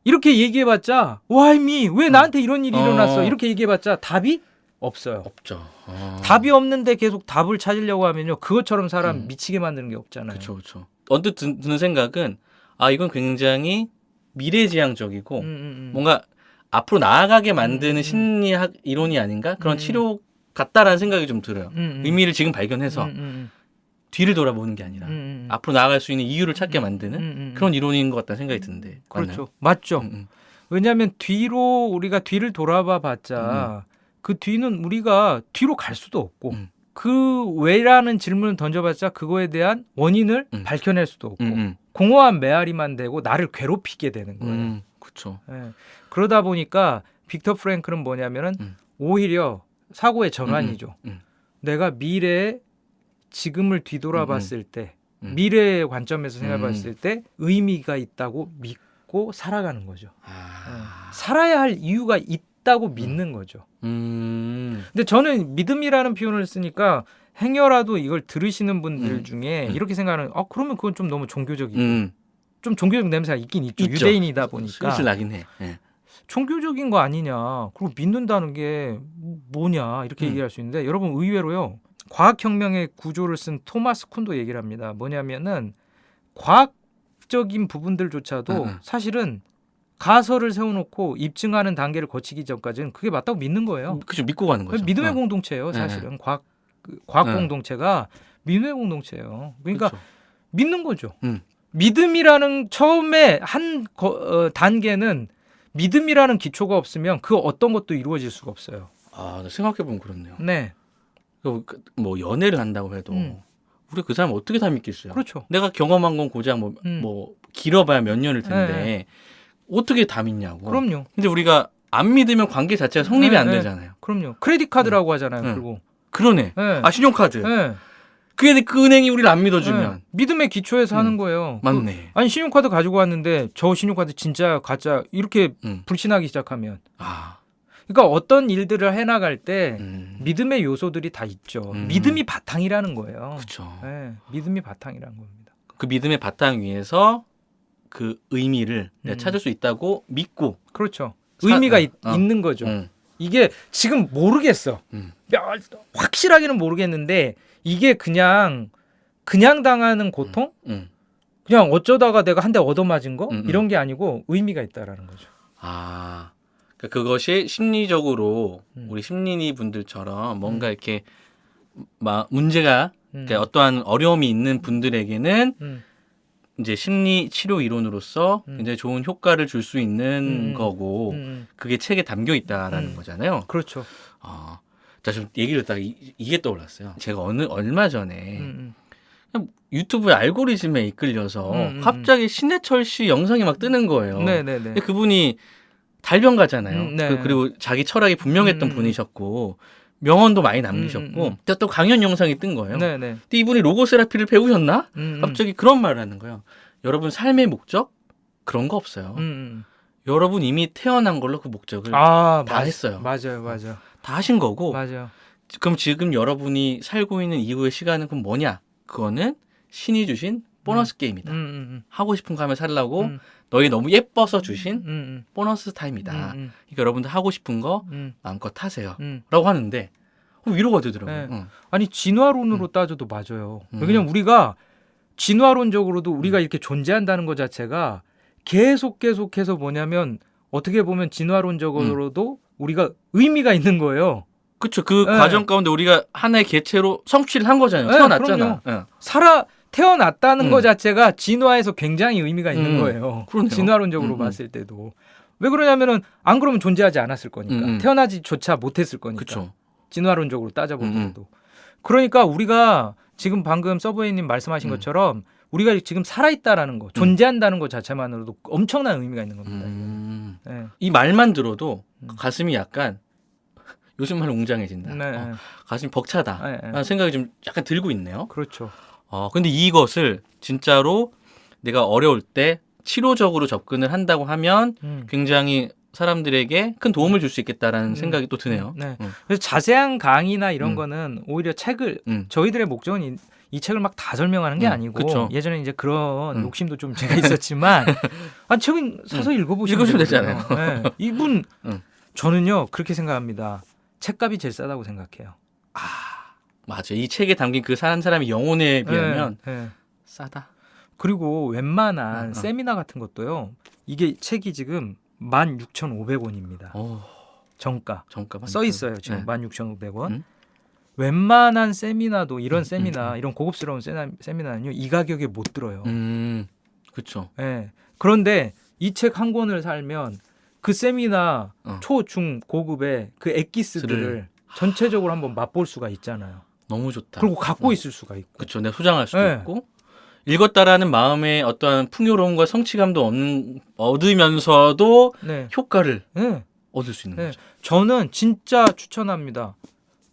이렇게 얘기해봤자 Why me? 왜 나한테 이런 일이 일어났어? 이렇게 얘기해봤자 답이 없어요. 없죠. 답이 없는데 계속 답을 찾으려고 하면요. 그것처럼 사람 미치게 만드는 게 없잖아요. 그렇죠. 언뜻 드는 생각은 이건 굉장히 미래지향적이고 뭔가 앞으로 나아가게 만드는 심리학 이론이 아닌가? 그런 치료 같다라는 생각이 좀 들어요. 의미를 지금 발견해서 뒤를 돌아보는 게 아니라 앞으로 나아갈 수 있는 이유를 찾게 만드는 그런 이론인 것 같다는 생각이 드는데. 그렇죠. 맞죠. 왜냐하면 우리가 뒤를 돌아봐 봤자 그 뒤는 우리가 뒤로 갈 수도 없고 그 왜라는 질문을 던져봤자 그거에 대한 원인을 밝혀낼 수도 없고 공허한 메아리만 되고 나를 괴롭히게 되는 거예요. 그렇죠. 그러다 보니까 빅터 프랭클은 뭐냐면은 오히려 사고의 전환이죠. 내가 미래에 지금을 뒤돌아봤을 때 미래의 관점에서 생각해봤을 때 의미가 있다고 믿고 살아가는 거죠. 살아야 할 이유가 있다고 믿는 거죠. 근데 저는 믿음이라는 표현을 쓰니까 행여라도 이걸 들으시는 분들 중에 이렇게 생각하는 그러면 그건 좀 너무 종교적이고 좀 종교적 냄새가 있긴 있죠. 유대인이다 보니까 슬슬 나긴 해. 네. 종교적인 거 아니냐, 그리고 믿는다는 게 뭐냐 이렇게 얘기할 수 있는데 여러분 의외로요 과학혁명의 구조를 쓴 토마스 쿤도 얘기를 합니다. 뭐냐면은 과학적인 부분들조차도 사실은 가설을 세워놓고 입증하는 단계를 거치기 전까지는 그게 맞다고 믿는 거예요. 그죠, 믿고 가는 거죠. 믿음의 공동체예요, 사실은. 과학 공동체가 믿음의 공동체예요. 그러니까 그쵸. 믿는 거죠. 믿음이라는 처음에 한 단계는 믿음이라는 기초가 없으면 그 어떤 것도 이루어질 수가 없어요. 생각해 보면 그렇네요. 네, 뭐 연애를 한다고 해도 우리 그 사람 어떻게 다 믿겠어요? 그렇죠. 내가 경험한 건 고작 뭐 길어봐야 몇 년일 텐데 네. 어떻게 다 믿냐고. 그럼요. 근데 우리가 안 믿으면 관계 자체가 성립이 안 되잖아요. 그럼요. 크레딧 카드라고 하잖아요. 그리고 그러네. 네. 신용카드. 네. 그 은행이 우리를 안 믿어주면. 믿음의 기초에서 하는 거예요. 맞네. 아니 신용카드 가지고 왔는데 저 신용카드 진짜 가짜 이렇게 불신하기 시작하면 그러니까 어떤 일들을 해나갈 때 믿음의 요소들이 다 있죠. 믿음이 바탕이라는 거예요. 그렇죠. 네, 믿음이 바탕이라는 겁니다. 그 믿음의 바탕 위에서 그 의미를 내가 찾을 수 있다고 믿고. 그렇죠. 의미가 있는 거죠. 이게 지금 모르겠어. 확실하게는 모르겠는데 이게 그냥 당하는 고통? 그냥 어쩌다가 내가 한 대 얻어맞은 거? 이런 게 아니고 의미가 있다라는 거죠. 그러니까 그것이 심리적으로 우리 심리니 분들처럼 뭔가 이렇게 문제가 그러니까 어떠한 어려움이 있는 분들에게는 이제 심리 치료 이론으로서 굉장히 좋은 효과를 줄 수 있는 거고 그게 책에 담겨 있다라는 거잖아요. 그렇죠. 자, 좀 얘기를 듣다가 이게 떠올랐어요. 제가 얼마 전에 그냥 유튜브의 알고리즘에 이끌려서 갑자기 신해철 씨 영상이 막 뜨는 거예요. 네네네. 그분이 달변가잖아요. 네. 그리고 자기 철학이 분명했던 분이셨고 명언도 많이 남기셨고 또 강연 영상이 뜬 거예요. 네네. 근데 이분이 로고세라피를 배우셨나? 갑자기 그런 말을 하는 거예요. 여러분 삶의 목적 그런 거 없어요. 여러분 이미 태어난 걸로 그 목적을 다 했어요. 맞아요. 다 하신 거고. 맞아요. 그럼 지금 여러분이 살고 있는 이후의 시간은 그럼 뭐냐? 그거는 신이 주신 보너스 게임이다. 하고 싶은 거 하면 살라고 너희 너무 예뻐서 주신 보너스 타임이다. 그러니까 여러분들 하고 싶은 거 마음껏 하세요. 라고 하는데 위로가 되더라고요. 네. 아니 진화론으로 따져도 맞아요. 왜냐면 우리가 진화론적으로도 우리가 이렇게 존재한다는 것 자체가 계속해서 뭐냐면 어떻게 보면 진화론적으로도 우리가 의미가 있는 거예요. 그렇죠. 그 과정 가운데 우리가 하나의 개체로 성취를 한 거잖아요. 태어났잖아. 태어났다는 것 자체가 진화에서 굉장히 의미가 있는 거예요. 그러네요. 진화론적으로 봤을 때도. 왜 그러냐면은 안 그러면 존재하지 않았을 거니까. 태어나지조차 못했을 거니까. 그쵸. 진화론적으로 따져보더라도. 그러니까 우리가 지금 방금 서브웨이님 말씀하신 것처럼 우리가 지금 살아있다라는 거, 존재한다는 것 자체만으로도 엄청난 의미가 있는 겁니다. 네. 이 말만 들어도 가슴이 약간 요즘 말 웅장해진다. 네. 가슴이 벅차다. 라는 생각이 좀 약간 들고 있네요. 그렇죠. 근데 이것을 진짜로 내가 어려울 때 치료적으로 접근을 한다고 하면 굉장히 사람들에게 큰 도움을 줄 수 있겠다라는 생각이 또 드네요. 네. 그래서 자세한 강의나 이런 거는 오히려 책을 저희들의 목적은 이 책을 막 다 설명하는 게 아니고 그쵸. 예전에 이제 그런 욕심도 좀 제가 있었지만 책은 사서 읽어보시면 되잖아요. 네. 이분 저는요 그렇게 생각합니다. 책값이 제일 싸다고 생각해요. 맞아. 이 책에 담긴 그 한 사람의 영혼에 비하면 싸다. 그리고 웬만한 세미나 같은 것도요. 이게 책이 지금 16,500원입니다. 정가 써 있어요. 지금 16,500원. 웬만한 세미나도 이런 세미나 이런 고급스러운 세미나는요 이 가격에 못 들어요. 그렇죠. 네. 그런데 이 책 한 권을 살면 그 세미나 초, 중, 고급의 그 엑기스들을 전체적으로 한번 맛볼 수가 있잖아요. 너무 좋다. 그리고 갖고 있을 수가 있고. 그렇죠. 내가 소장할 수도 있고. 읽었다라는 마음의 어떠한 풍요로움과 성취감도 얻으면서도 효과를 얻을 수 있는 거죠. 저는 진짜 추천합니다.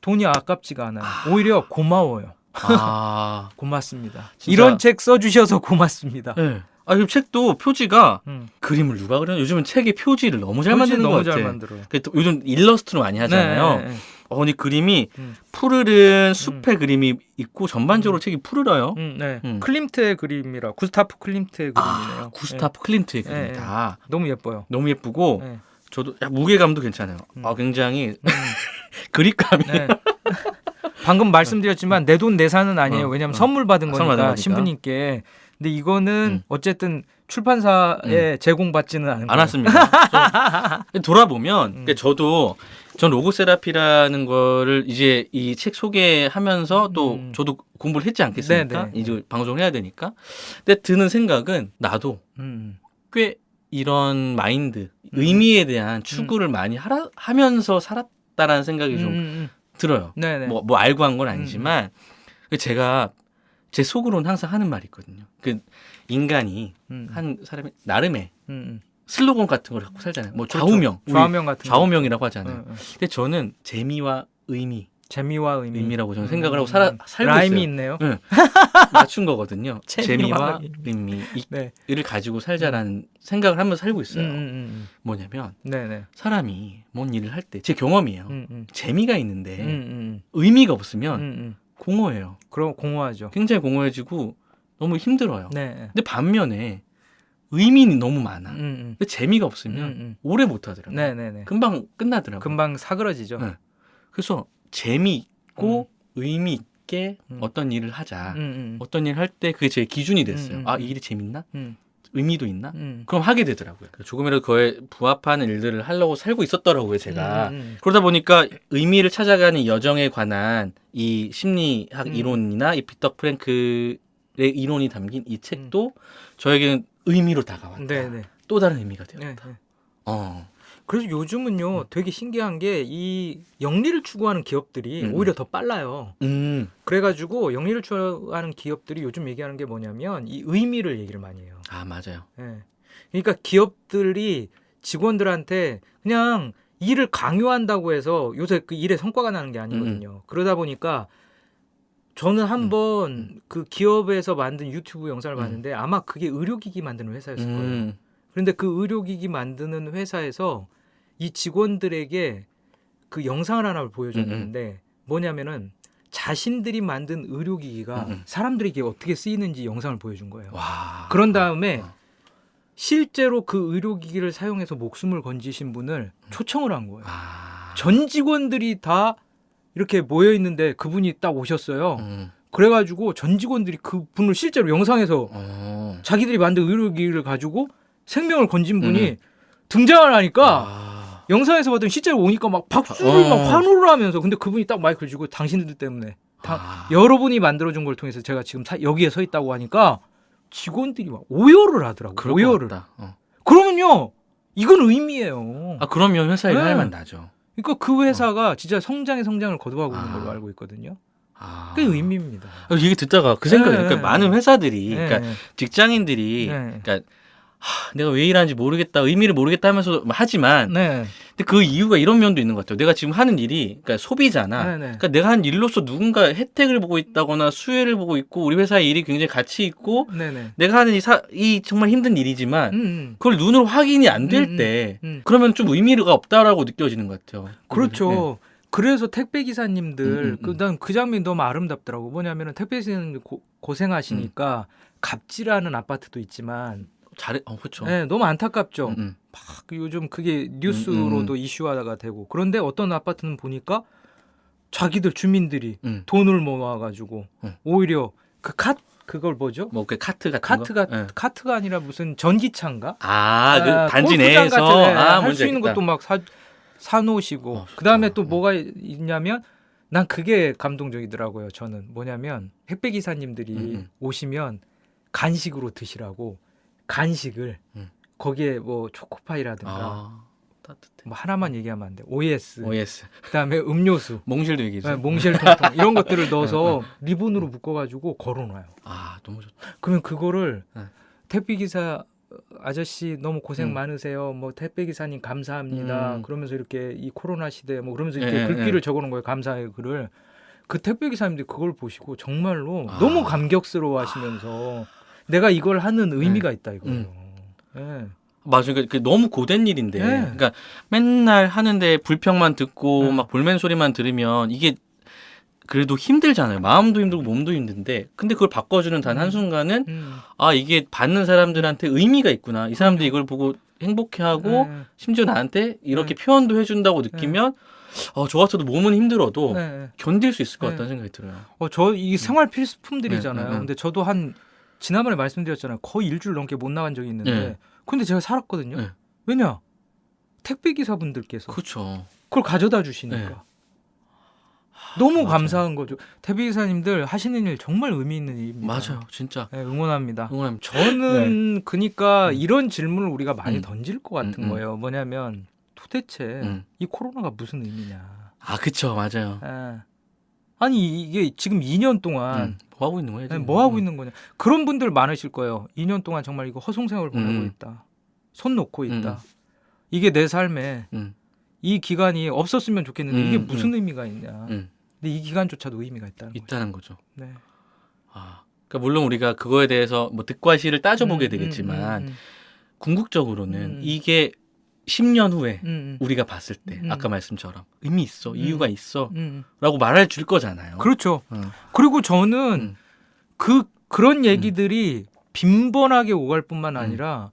돈이 아깝지가 않아요. 오히려 고마워요. 아, 고맙습니다. 진짜- 이런 책 써주셔서 고맙습니다. 네. 이 책도 표지가 음. 그림을 누가 그려요? 요즘은 책의 표지를 너무 잘 만드는 것 너무 같아. 잘 만들어요. 요즘 일러스트로 많이 하잖아요. 네. 이 그림이 음. 푸르른 숲의 그림이 있고 전반적으로 책이 푸르러요. 네. 음. 클림트의 그림이라 구스타프 클림트의 그림이네요. 구스타프 클림트의 네. 그림이다. 너무 예뻐요. 너무 예쁘고 네. 저도 무게감도 괜찮아요. 굉장히 그립감이 네. 방금 말씀드렸지만 내 돈 내산은 아니에요. 왜냐하면 선물 받은 선물 받은 거니까 거니까. 신부님께. 근데 이거는 어쨌든 출판사에 제공받지는 않은 안 거예요. 왔습니다. 돌아보면 그러니까 전 로고 세라피라는 거를 이제 이 책 소개하면서 또 저도 공부를 했지 않겠습니까? 네네. 이제 방송을 해야 되니까. 근데 드는 생각은 나도 꽤 이런 마인드, 의미에 대한 추구를 많이 하면서 살았다라는 생각이 좀 들어요. 네네. 뭐 알고 한 건 아니지만 제가 제 속으로는 항상 하는 말이 있거든요. 그 인간이 한 사람이 나름의 슬로건 같은 걸 갖고 살잖아요. 뭐 좌우명, 좌우명 같은 좌우명이라고 하잖아요. 근데 저는 재미와 의미, 재미와 의미라고 저는 생각을 하고 살고 라임이 있어요. 있네요. 네. 맞춘 거거든요. 재미와 의미. 네. 의미를 가지고 살자라는 생각을 하면서 살고 있어요. 뭐냐면 네네. 사람이 뭔 일을 할 때 제 경험이에요. 재미가 있는데 의미가 없으면 공허해요. 그럼 공허하죠. 굉장히 공허해지고 너무 힘들어요. 네. 근데 반면에 의미는 너무 많아. 근데 재미가 없으면 오래 못 하더라고요. 네네네. 금방 끝나더라고요. 금방 사그러지죠. 네. 그래서 재미있고 의미 있게 어떤 일을 하자. 어떤 일을 할 때 그게 제 기준이 됐어요. 이 일이 재밌나? 의미도 있나? 그럼 하게 되더라고요. 조금이라도 그에 부합하는 일들을 하려고 살고 있었더라고요, 제가. 그러다 보니까 의미를 찾아가는 여정에 관한 이 심리학 이론이나 이 빅터 프랭클의 이론이 담긴 이 책도 저에게는 의미로 다가왔다. 네네. 또 다른 의미가 되었다. 네네. 그래서 요즘은요 되게 신기한 게 이 영리를 추구하는 기업들이 오히려 더 빨라요. 그래가지고 영리를 추구하는 기업들이 요즘 얘기하는 게 뭐냐면 이 의미를 얘기를 많이 해요. 아, 맞아요. 네. 그러니까 기업들이 직원들한테 그냥 일을 강요한다고 해서 요새 그 일의 성과가 나는 게 아니거든요. 그러다 보니까 저는 한번 그 기업에서 만든 유튜브 영상을 봤는데 아마 그게 의료기기 만드는 회사였을 거예요. 그런데 그 의료기기 만드는 회사에서 이 직원들에게 그 영상을 하나 보여줬는데 뭐냐면은 자신들이 만든 의료기기가 사람들에게 어떻게 쓰이는지 영상을 보여준 거예요. 와. 그런 다음에 실제로 그 의료기기를 사용해서 목숨을 건지신 분을 초청을 한 거예요. 전 직원들이 다 이렇게 모여 있는데 그분이 딱 오셨어요. 그래가지고 전 직원들이 그 분을 실제로 영상에서 자기들이 만든 의료기기를 가지고 생명을 건진 분이 등장을 하니까 영상에서 봤더니 실제로 오니까 막 박수를 막 환호를 하면서 근데 그분이 딱 마이크를 쥐고 당신들 때문에 여러분이 만들어준 걸 통해서 제가 지금 여기에 서 있다고 하니까 직원들이 막 오열을 하더라고요. 오열을. 그러면요 이건 의미예요. 그러면 회사에 할만 나죠. 그러니까 그 회사가 진짜 성장의 성장을 거듭하고 있는 걸로 알고 있거든요. 그게 의미입니다. 얘기 듣다가 그 생각이 그러니까 많은 회사들이 그러니까 직장인들이 네. 그러니까 내가 왜 일하는지 모르겠다, 의미를 모르겠다 하면서 하지만 근데 그 이유가 이런 면도 있는 것 같아요. 내가 지금 하는 일이 그러니까 소비잖아. 그러니까 내가 한 일로서 누군가 혜택을 보고 있다거나 수혜를 보고 있고 우리 회사의 일이 굉장히 가치 있고 내가 하는 이 정말 힘든 일이지만 그걸 눈으로 확인이 안 될 때 그러면 좀 의미가 없다라고 느껴지는 것 같아요. 그렇죠. 그래서 택배 기사님들 난 그 장면이 너무 아름답더라고. 뭐냐면은 택배 기사님들 고생하시니까 갑질하는 아파트도 있지만 그렇죠. 네, 너무 안타깝죠. 막 요즘 그게 뉴스로도 이슈화가 되고 그런데 어떤 아파트는 보니까 자기들 주민들이 돈을 모아가지고 오히려 그걸 뭐죠? 뭐 그 카트 같은 거? 카트가 아니라 무슨 전기차인가? 그 단지 내에서 할 수 있는 것도 막 사놓으시고 그다음에 또 뭐가 있냐면 난 그게 감동적이더라고요. 저는 뭐냐면 택배 기사님들이 오시면 간식으로 드시라고 간식을 거기에 뭐 초코파이라든가 따뜻해. 뭐 하나만 얘기하면 안 돼. OS. 그다음에 음료수. 몽실도 얘기죠. 몽실통통 이런 것들을 넣어서 리본으로 묶어가지고 걸어놔요. 너무 좋다. 그러면 그거를 택배 기사 아저씨 너무 고생 많으세요. 뭐 택배 기사님 감사합니다. 그러면서 이렇게 이 코로나 시대 뭐 그러면서 이렇게 글귀를 적어놓은 거예요. 감사의 글을. 그 택배 기사님들이 그걸 보시고 정말로 너무 감격스러워하시면서 내가 이걸 하는 의미가 있다 이거예요. 네. 맞아요. 그러니까 너무 고된 일인데, 그러니까 맨날 하는데 불평만 듣고 막 볼멘 소리만 들으면 이게 그래도 힘들잖아요. 마음도 힘들고 몸도 힘든데, 근데 그걸 바꿔주는 단 한순간은 아, 이게 받는 사람들한테 의미가 있구나. 이 사람들이 이걸 보고 행복해하고 심지어 나한테 이렇게 표현도 해준다고 느끼면 저 같아도 몸은 힘들어도 견딜 수 있을 것 같다는 생각이 들어요. 저 이 생활 필수품들이잖아요. 근데 저도 지난번에 말씀드렸잖아요. 거의 일주일 넘게 못 나간 적이 있는데 근데 제가 살았거든요. 왜냐? 택배 기사분들께서 그렇죠. 그걸 가져다 주시니까. 너무 감사한 거죠. 택배 기사님들 하시는 일 정말 의미 있는 일입니다. 맞아요. 진짜. 응원합니다. 응원합니다. 저는 그러니까 이런 질문을 우리가 많이 던질 것 같은 거예요. 뭐냐면 도대체 이 코로나가 무슨 의미냐. 그쵸. 맞아요. 아니 이게 지금 2년 동안 뭐 하고 있는 거예요? 지금? 뭐 하고 있는 거냐. 그런 분들 많으실 거예요. 2년 동안 정말 이거 허송세월 보내고 있다. 손 놓고 있다. 이게 내 삶에 이 기간이 없었으면 좋겠는데 이게 무슨 의미가 있냐. 근데 이 기간조차도 의미가 있다는 거죠. 네. 그러니까 물론 우리가 그거에 대해서 뭐 득과 실을 따져보게 되겠지만 궁극적으로는 이게 10년 후에 우리가 봤을 때 아까 말씀처럼 의미 있어, 이유가 있어 라고 말할 줄 거잖아요. 그렇죠. 그리고 저는 그런 얘기들이 빈번하게 오갈 뿐만 아니라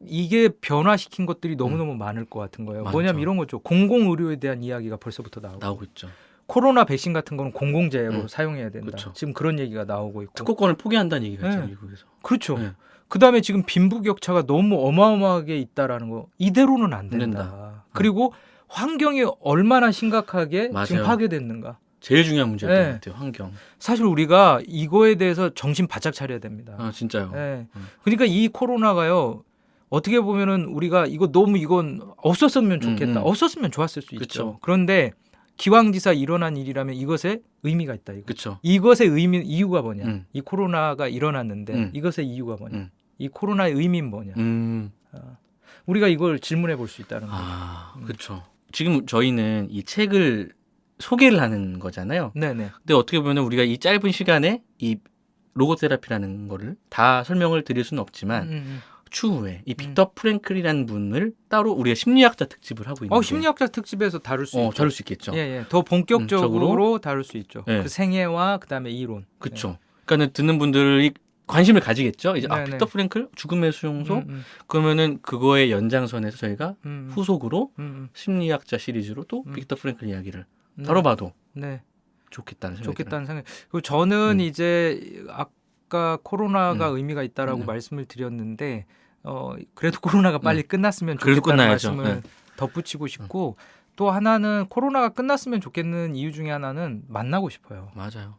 이게 변화시킨 것들이 너무너무 많을 것 같은 거예요. 맞죠. 뭐냐면 이런 거죠. 공공의료에 대한 이야기가 벌써부터 나오고 있죠. 코로나 백신 같은 거는 공공재로 사용해야 된다. 그쵸. 지금 그런 얘기가 나오고 있고. 특허권을 포기한다는 얘기가 있죠. 미국에서. 그렇죠. 그다음에 지금 빈부격차가 너무 어마어마하게 있다라는 거. 이대로는 안 된다. 그리고 환경이 얼마나 심각하게 지금 파괴됐는가. 제일 중요한 문제였던 것 같아요. 환경. 사실 우리가 이거에 대해서 정신 바짝 차려야 됩니다. 진짜요. 그러니까 이 코로나가요. 어떻게 보면은 우리가 이건 없었으면 좋겠다. 없었으면 좋았을 수 있죠. 그런데 기왕지사 일어난 일이라면 이것에 의미가 있다. 그렇죠. 이것의 이유가 뭐냐? 이 코로나가 일어났는데 이것의 이유가 뭐냐? 이 코로나의 의미는 뭐냐? 우리가 이걸 질문해 볼 수 있다는 거죠. 그렇죠. 지금 저희는 이 책을 소개를 하는 거잖아요. 네네. 근데 어떻게 보면 우리가 이 짧은 시간에 이 로고테라피라는 거를 다 설명을 드릴 수는 없지만 추후에 이 빅터 프랭클이라는 분을 따로 우리가 심리학자 특집을 하고 있는데 심리학자 특집에서 다룰 수 있죠. 다룰 수 있겠죠. 더 본격적으로 다룰 수 있죠. 그 생애와 그다음에 이론. 그렇죠. 그러니까는 듣는 분들이 관심을 가지겠죠. 이제 빅터 프랭클 죽음의 수용소 그러면은 그거의 연장선에서 저희가 후속으로 심리학자 시리즈로 또 빅터 프랭클 이야기를 다뤄봐도 좋겠다는 생각. 그리고 저는 이제 아까 코로나가 의미가 있다라고 말씀을 드렸는데 그래도 코로나가 빨리 끝났으면 좋겠다는 말씀을 덧붙이고 싶고 또 하나는 코로나가 끝났으면 좋겠는 이유 중에 하나는 만나고 싶어요. 맞아요.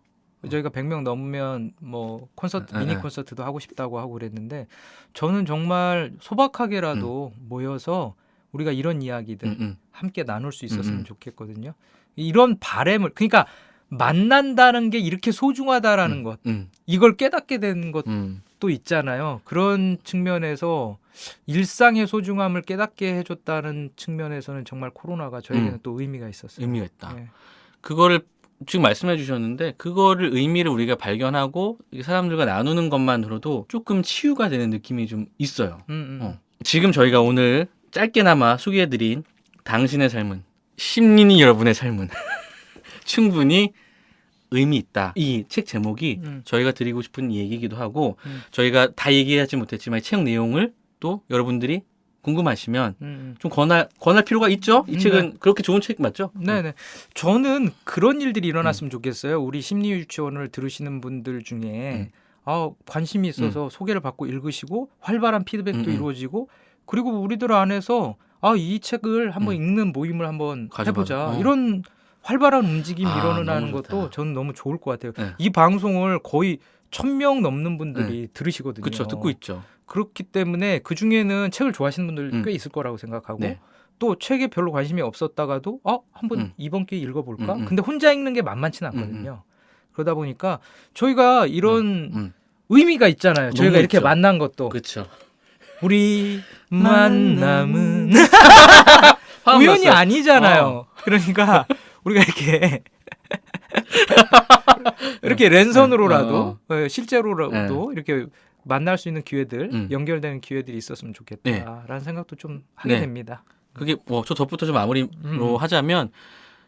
저희가 100명 넘으면 뭐 콘서트 미니 콘서트도 하고 싶다고 하고 그랬는데 저는 정말 소박하게라도 모여서 우리가 이런 이야기들 함께 나눌 수 있었으면 좋겠거든요. 이런 바램을 그러니까 만난다는 게 이렇게 소중하다라는 것 이걸 깨닫게 된 것도 있잖아요. 그런 측면에서 일상의 소중함을 깨닫게 해줬다는 측면에서는 정말 코로나가 저에게는 또 의미가 있었어요. 의미가 있다. 그거를 지금 말씀해 주셨는데 그거를 의미를 우리가 발견하고 사람들과 나누는 것만으로도 조금 치유가 되는 느낌이 좀 있어요. 지금 저희가 오늘 짧게나마 소개해드린 당신의 삶은 심린이 여러분의 삶은 충분히 의미 있다. 이 책 제목이 저희가 드리고 싶은 얘기이기도 하고 저희가 다 얘기하지 못했지만 책 내용을 또 여러분들이 궁금하시면 좀 권할 필요가 있죠. 이 책은 그렇게 좋은 책 맞죠? 네네. 저는 그런 일들이 일어났으면 좋겠어요. 우리 심리유치원을 들으시는 분들 중에 관심이 있어서 소개를 받고 읽으시고 활발한 피드백도 이루어지고 그리고 우리들 안에서 이 책을 한번 읽는 모임을 한번 해보자. 이런 활발한 움직임이 일어나는 것도 저는 너무 좋을 것 같아요. 이 방송을 거의 1000명 넘는 분들이 들으시거든요. 그렇죠. 듣고 있죠. 그렇기 때문에 그 중에는 책을 좋아하시는 분들 꽤 있을 거라고 생각하고 또 책에 별로 관심이 없었다가도 한번 이번 기회에 읽어볼까? 근데 혼자 읽는 게 만만치는 않거든요. 그러다 보니까 저희가 이런 의미가 있잖아요. 저희가 이렇게 있죠. 만난 것도. 그렇죠. 우리 만남은 우연이 아니잖아요. 그러니까 우리가 이렇게 이렇게 랜선으로라도 실제로라도 이렇게 만날 수 있는 기회들, 연결되는 기회들이 있었으면 좋겠다라는 생각도 좀 하게 됩니다. 그게 저 덧붙여 좀 마무리로 하자면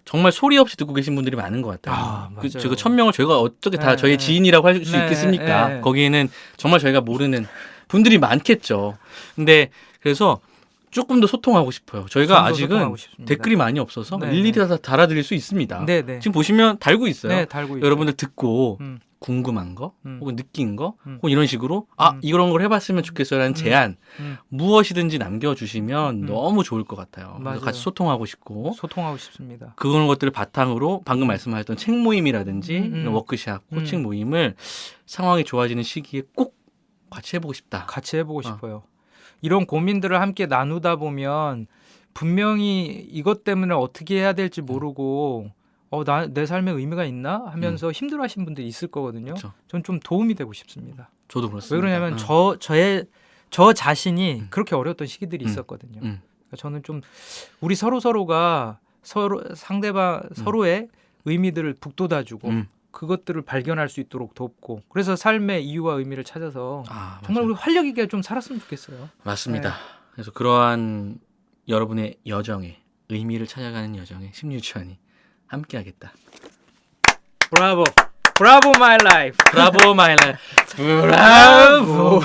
정말 소리 없이 듣고 계신 분들이 많은 것 같아요. 제가 1000명을 저희가 어떻게 다 저희 지인이라고 할 수 있겠습니까? 거기에는 정말 저희가 모르는 분들이 많겠죠. 근데 그래서 조금 더 소통하고 싶어요. 저희가 아직은 댓글이 많이 없어서 일일이 다 달아드릴 수 있습니다. 지금 보시면 달고 있어요. 달고 여러분들 듣고 궁금한 거 혹은 느낀 거 혹은 이런 식으로 이런 걸 해봤으면 좋겠어라는 제안 무엇이든지 남겨주시면 너무 좋을 것 같아요. 그래서 같이 소통하고 싶습니다. 그런 것들을 바탕으로 방금 말씀하셨던 책 모임이라든지 워크샵, 코칭 모임을 상황이 좋아지는 시기에 꼭 같이 해보고 싶다. 같이 해보고 싶어요. 이런 고민들을 함께 나누다 보면 분명히 이것 때문에 어떻게 해야 될지 모르고 내 삶에 의미가 있나 하면서 힘들어하시는 분들이 있을 거거든요. 전 좀 도움이 되고 싶습니다. 저도 그렇습니다. 왜 그러냐면 저 자신이 그렇게 어려웠던 시기들이 있었거든요. 그러니까 저는 좀 우리 서로가 상대방 서로의 의미들을 북돋아주고 그것들을 발견할 수 있도록 돕고 그래서 삶의 이유와 의미를 찾아서 정말 우리 활력 있게 좀 살았으면 좋겠어요. 맞습니다. 그래서 그러한 여러분의 여정에 의미를 찾아가는 여정에 심리유치원이 함께하겠다. 브라보, 브라보 마이 라이프, 브라보 마이 라이프, 브라보.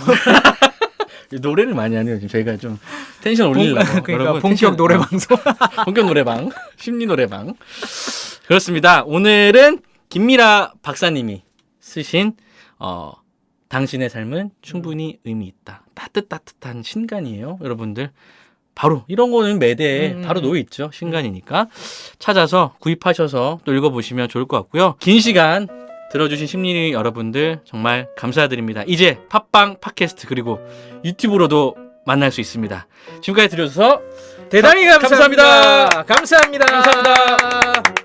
노래를 많이 하네요. 지금 저희가 좀 텐션 올리려고. 그러니까 여러분, 본격 노래 방송, 본격 노래방, 심리 노래방. 그렇습니다. 오늘은 김미라 박사님이 쓰신 당신의 삶은 충분히 의미 있다. 따뜻한 신간이에요, 여러분들. 바로 이런 거는 매대에 바로 놓여 있죠. 신간이니까 찾아서 구입하셔서 또 읽어보시면 좋을 것 같고요. 긴 시간 들어주신 심리 여러분들 정말 감사드립니다. 이제 팟빵, 팟캐스트 그리고 유튜브로도 만날 수 있습니다. 지금까지 들어주셔서 대단히 감사합니다. 감사합니다. 감사합니다.